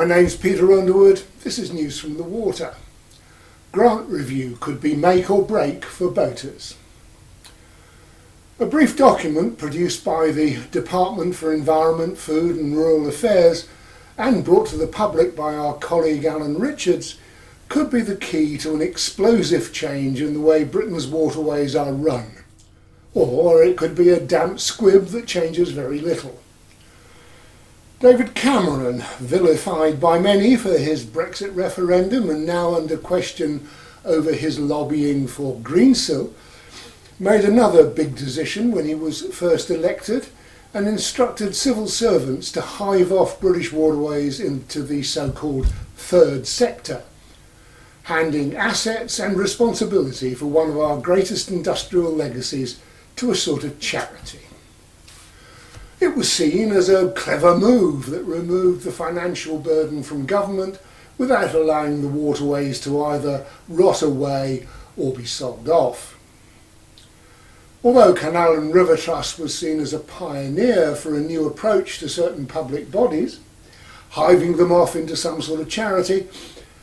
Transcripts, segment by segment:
name's Peter Underwood. This is News from the Water. Grant review could be make or break for boaters. A brief document produced by the Department for Environment, Food and Rural Affairs and brought to the public by our colleague Allan Richards could be the key to an explosive change in the way Britain's waterways are run. Or it could be a damp squib that changes very little. David Cameron, vilified by many for his Brexit referendum and now under question over his lobbying for Greensill, made another big decision when he was first elected and instructed civil servants to hive off British Waterways into the so-called third sector, handing assets and responsibility for one of our greatest industrial legacies to a sort of charity. It was seen as a clever move that removed the financial burden from government without allowing the waterways to either rot away or be sold off. Although Canal and River Trust was seen as a pioneer for a new approach to certain public bodies, hiving them off into some sort of charity,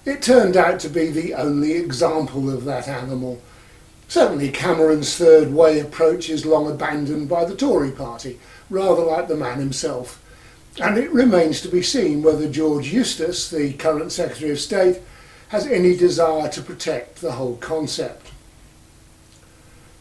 it turned out to be the only example of that animal. Certainly Cameron's third way approach is long abandoned by the Tory party, rather like the man himself, and it remains to be seen whether George Eustace, the current Secretary of State, has any desire to protect the whole concept.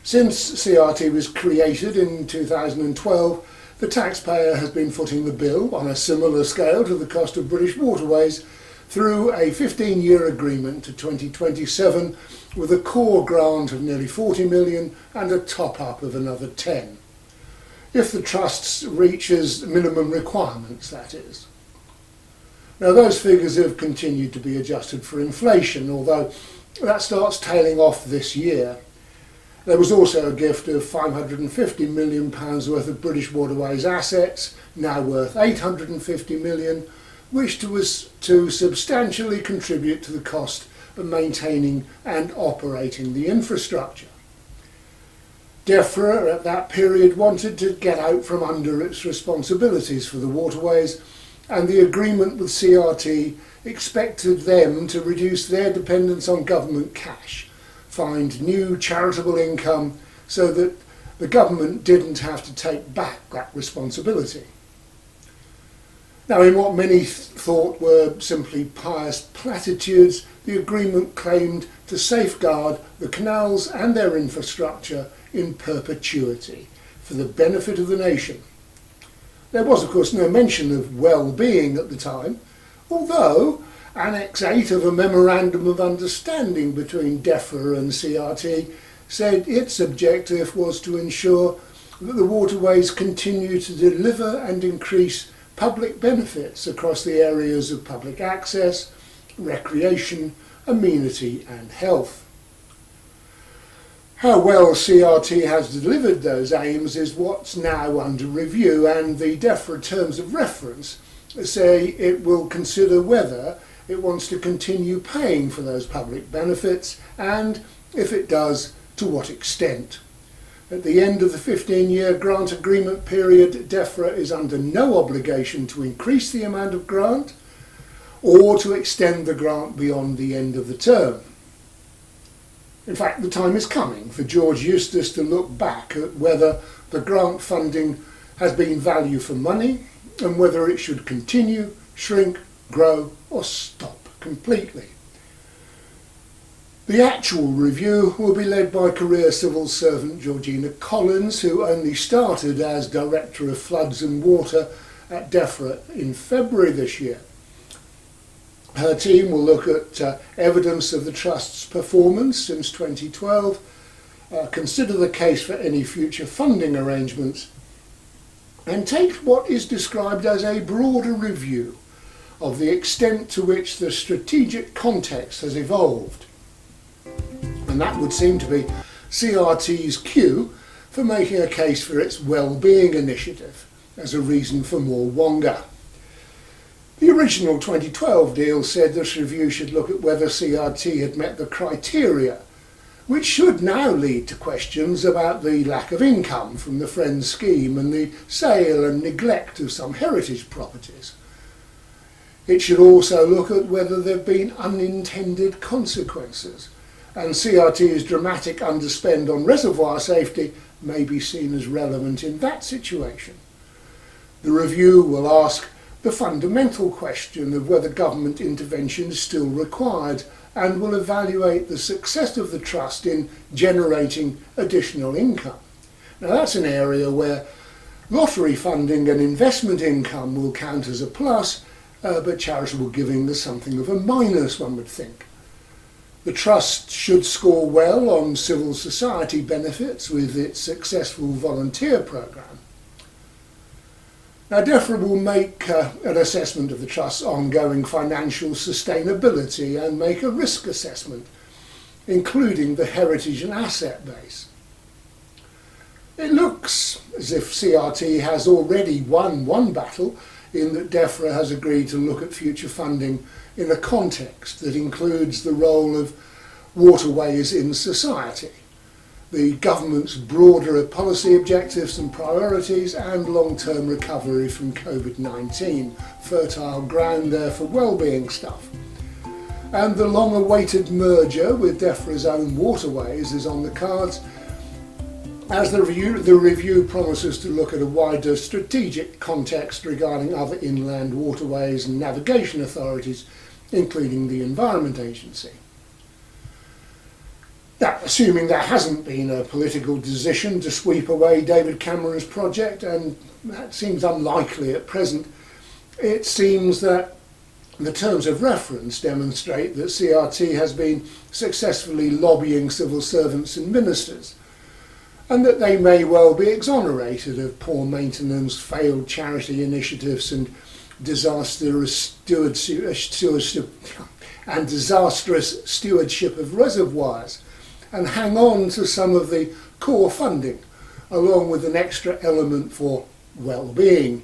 Since CRT was created in 2012, the taxpayer has been footing the bill on a similar scale to the cost of British Waterways through a 15-year agreement to 2027 with a core grant of nearly 40 million and a top-up of another 10. If the Trust reaches minimum requirements, that is. Now those figures have continued to be adjusted for inflation, although that starts tailing off this year. There was also a gift of £550 million worth of British Waterways assets, now worth £850 million, which was to substantially contribute to the cost of maintaining and operating the infrastructure. DEFRA at that period wanted to get out from under its responsibilities for the waterways, and the agreement with CRT expected them to reduce their dependence on government cash, find new charitable income so that the government didn't have to take back that responsibility. Now, in what many thought were simply pious platitudes, the agreement claimed to safeguard the canals and their infrastructure in perpetuity for the benefit of the nation. There was, of course, no mention of well-being at the time, although Annex 8 of a Memorandum of Understanding between DEFRA and CRT said its objective was to ensure that the waterways continue to deliver and increase public benefits across the areas of public access, recreation, amenity and health. How well CRT has delivered those aims is what's now under review, and the DEFRA terms of reference say it will consider whether it wants to continue paying for those public benefits, and if it does, to what extent. At the end of the 15-year grant agreement period, DEFRA is under no obligation to increase the amount of grant or to extend the grant beyond the end of the term. In fact, the time is coming for George Eustace to look back at whether the grant funding has been value for money and whether it should continue, shrink, grow or stop completely. The actual review will be led by career civil servant Georgina Collins, who only started as Director of Floods and Water at DEFRA in February this year. Her team will look at evidence of the Trust's performance since 2012, consider the case for any future funding arrangements, and take what is described as a broader review of the extent to which the strategic context has evolved. And that would seem to be CRT's cue for making a case for its well-being initiative as a reason for more Wonga. The original 2012 deal said this review should look at whether CRT had met the criteria, which should now lead to questions about the lack of income from the Friends scheme and the sale and neglect of some heritage properties. It should also look at whether there have been unintended consequences, and CRT's dramatic underspend on reservoir safety may be seen as relevant in that situation. The review will ask the fundamental question of whether government intervention is still required, and will evaluate the success of the trust in generating additional income. Now that's an area where lottery funding and investment income will count as a plus, but charitable giving is something of a minus, one would think. The trust should score well on civil society benefits with its successful volunteer programme. Now DEFRA will make an assessment of the trust's ongoing financial sustainability and make a risk assessment, including the heritage and asset base. It looks as if CRT has already won one battle, in that DEFRA has agreed to look at future funding in a context that includes the role of waterways in society, the government's broader policy objectives and priorities, and long-term recovery from COVID-19, fertile ground there for wellbeing stuff. And the long-awaited merger with DEFRA's own waterways is on the cards, as the review promises to look at a wider strategic context regarding other inland waterways and navigation authorities, including the Environment Agency. Now, assuming there hasn't been a political decision to sweep away David Cameron's project, and that seems unlikely at present, it seems that the terms of reference demonstrate that CRT has been successfully lobbying civil servants and ministers, and that they may well be exonerated of poor maintenance, failed charity initiatives and disastrous stewardship of reservoirs, and hang on to some of the core funding, along with an extra element for well-being.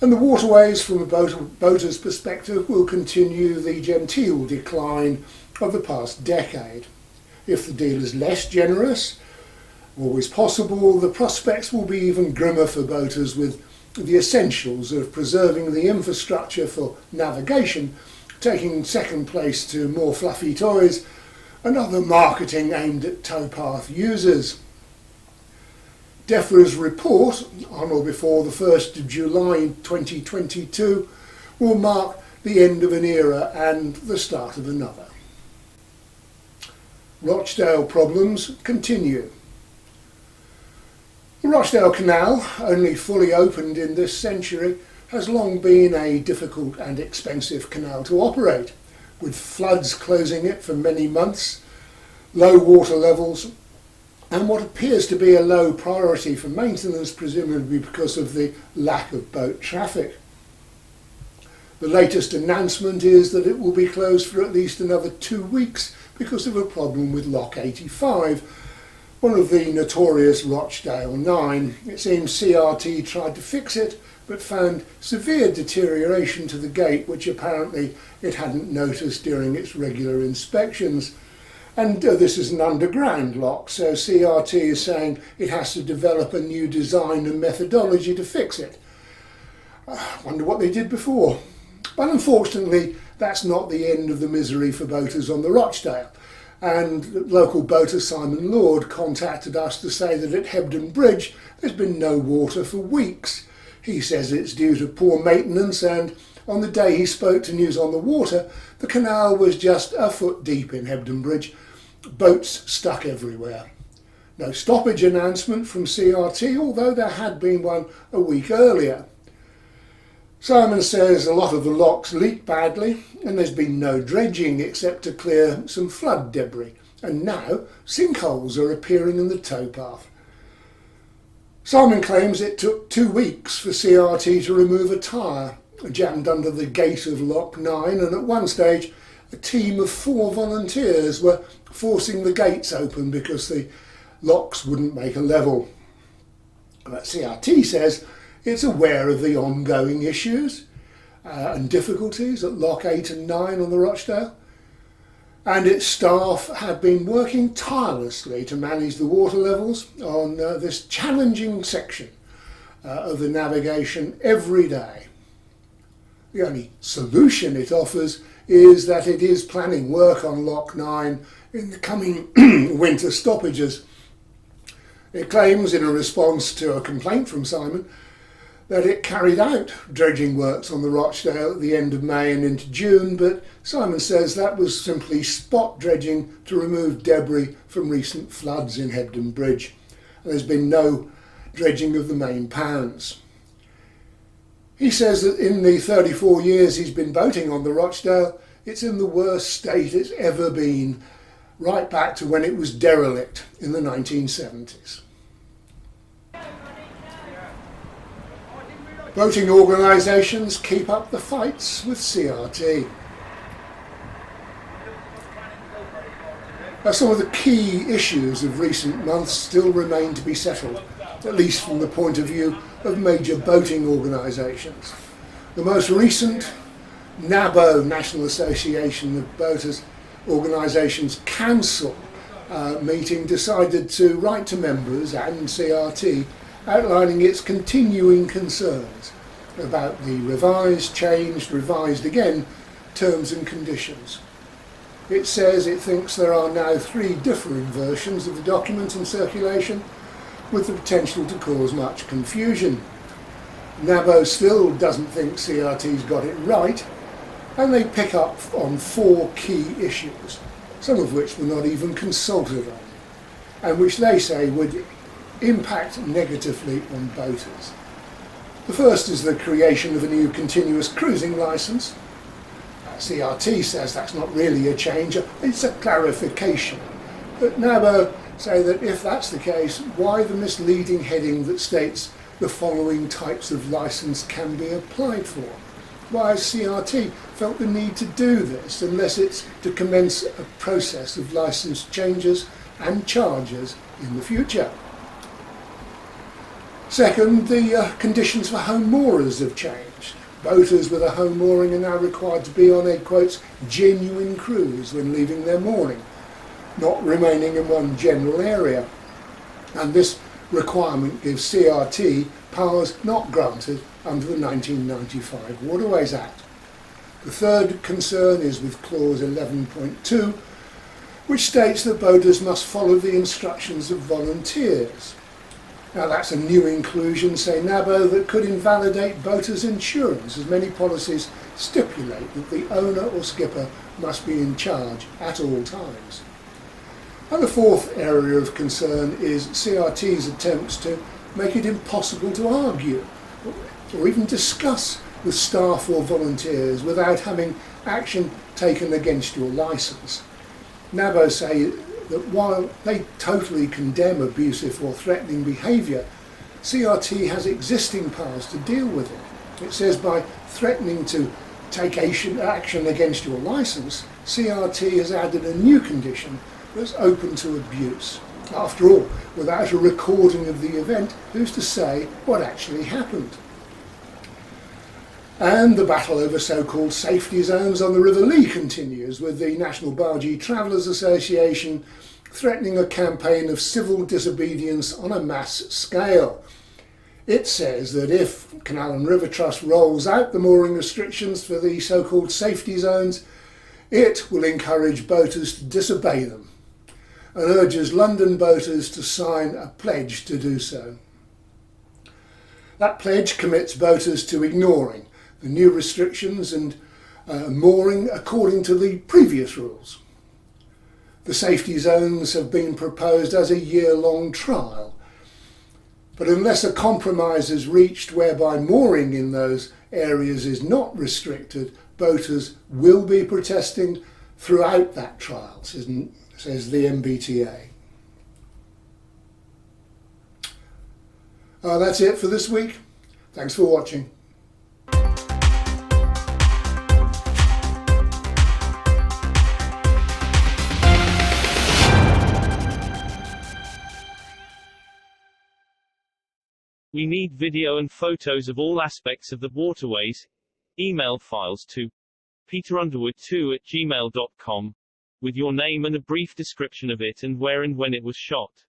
And the waterways, from a boater's perspective, will continue the genteel decline of the past decade. If the deal is less generous, always possible, the prospects will be even grimmer for boaters, with the essentials of preserving the infrastructure for navigation taking second place to more fluffy toys and other marketing aimed at towpath users. DEFRA's report, on or before the 1st of July 2022, will mark the end of an era and the start of another. Rochdale problems continue. The Rochdale Canal, only fully opened in this century, has long been a difficult and expensive canal to operate, with floods closing it for many months, low water levels, and what appears to be a low priority for maintenance, presumably because of the lack of boat traffic. The latest announcement is that it will be closed for at least another 2 weeks because of a problem with Lock 85, one of the notorious Rochdale 9. It seems CRT tried to fix it, but found severe deterioration to the gate, which apparently it hadn't noticed during its regular inspections. And this is an underground lock, so CRT is saying it has to develop a new design and methodology to fix it. I wonder what they did before. But unfortunately, that's not the end of the misery for boaters on the Rochdale. And local boater Simon Lord contacted us to say that at Hebden Bridge there's been no water for weeks. He says it's due to poor maintenance, and on the day he spoke to News on the Water, the canal was just a foot deep in Hebden Bridge, boats stuck everywhere. No stoppage announcement from CRT, although there had been one a week earlier. Simon says a lot of the locks leak badly, and there's been no dredging except to clear some flood debris, and now sinkholes are appearing in the towpath. Simon claims it took 2 weeks for CRT to remove a tyre jammed under the gate of Lock 9, and at one stage a team of 4 volunteers were forcing the gates open because the locks wouldn't make a level. But CRT says it's aware of the ongoing issues and difficulties at Lock 8 and 9 on the Rochdale, and its staff have been working tirelessly to manage the water levels on this challenging section of the navigation every day. The only solution it offers is that it is planning work on Loch 9 in the coming winter stoppages. It claims, in a response to a complaint from Simon, that it carried out dredging works on the Rochdale at the end of May and into June, but Simon says that was simply spot dredging to remove debris from recent floods in Hebden Bridge. There's been no dredging of the main pans. He says that in the 34 years he's been boating on the Rochdale, it's in the worst state it's ever been, right back to when it was derelict in the 1970s. Boating organisations keep up the fights with CRT. Now, some of the key issues of recent months still remain to be settled, at least from the point of view of major boating organisations. The most recent NABO, National Association of Boaters Organisations Council meeting decided to write to members and CRT outlining its continuing concerns about the revised, changed, revised again terms and conditions. It says it thinks there are now 3 differing versions of the document in circulation, with the potential to cause much confusion. NABO still doesn't think CRT's got it right, and they pick up on 4 key issues, some of which were not even consulted on, and which they say would impact negatively on boaters. The first is the creation of a new continuous cruising licence. CRT says that's not really a change, it's a clarification. But NABO say that if that's the case, why the misleading heading that states the following types of licence can be applied for? Why has CRT felt the need to do this unless it's to commence a process of licence changes and charges in the future? Second, the conditions for home moorers have changed. Boaters with a home mooring are now required to be on a, quote, genuine cruise when leaving their mooring, not remaining in one general area. And this requirement gives CRT powers not granted under the 1995 Waterways Act. The third concern is with clause 11.2, which states that boaters must follow the instructions of volunteers. Now that's a new inclusion, say NABO, that could invalidate boaters' insurance, as many policies stipulate that the owner or skipper must be in charge at all times. And the fourth area of concern is CRT's attempts to make it impossible to argue or even discuss with staff or volunteers without having action taken against your licence. NABO say that while they totally condemn abusive or threatening behaviour, CRT has existing powers to deal with it. It says by threatening to take action against your licence, CRT has added a new condition that's open to abuse. After all, without a recording of the event, who's to say what actually happened? And the battle over so-called safety zones on the River Lee continues, with the National Bargee Travellers Association threatening a campaign of civil disobedience on a mass scale. It says that if Canal and River Trust rolls out the mooring restrictions for the so-called safety zones, it will encourage boaters to disobey them and urges London boaters to sign a pledge to do so. That pledge commits boaters to ignoring the new restrictions and mooring according to the previous rules. The safety zones have been proposed as a year-long trial, but unless a compromise is reached whereby mooring in those areas is not restricted, boaters will be protesting throughout that trial, says the MBTA. That's it for this week. Thanks for watching. We need video and photos of all aspects of the waterways. Email files to peterunderwood2@gmail.com with your name and a brief description of it and where and when it was shot.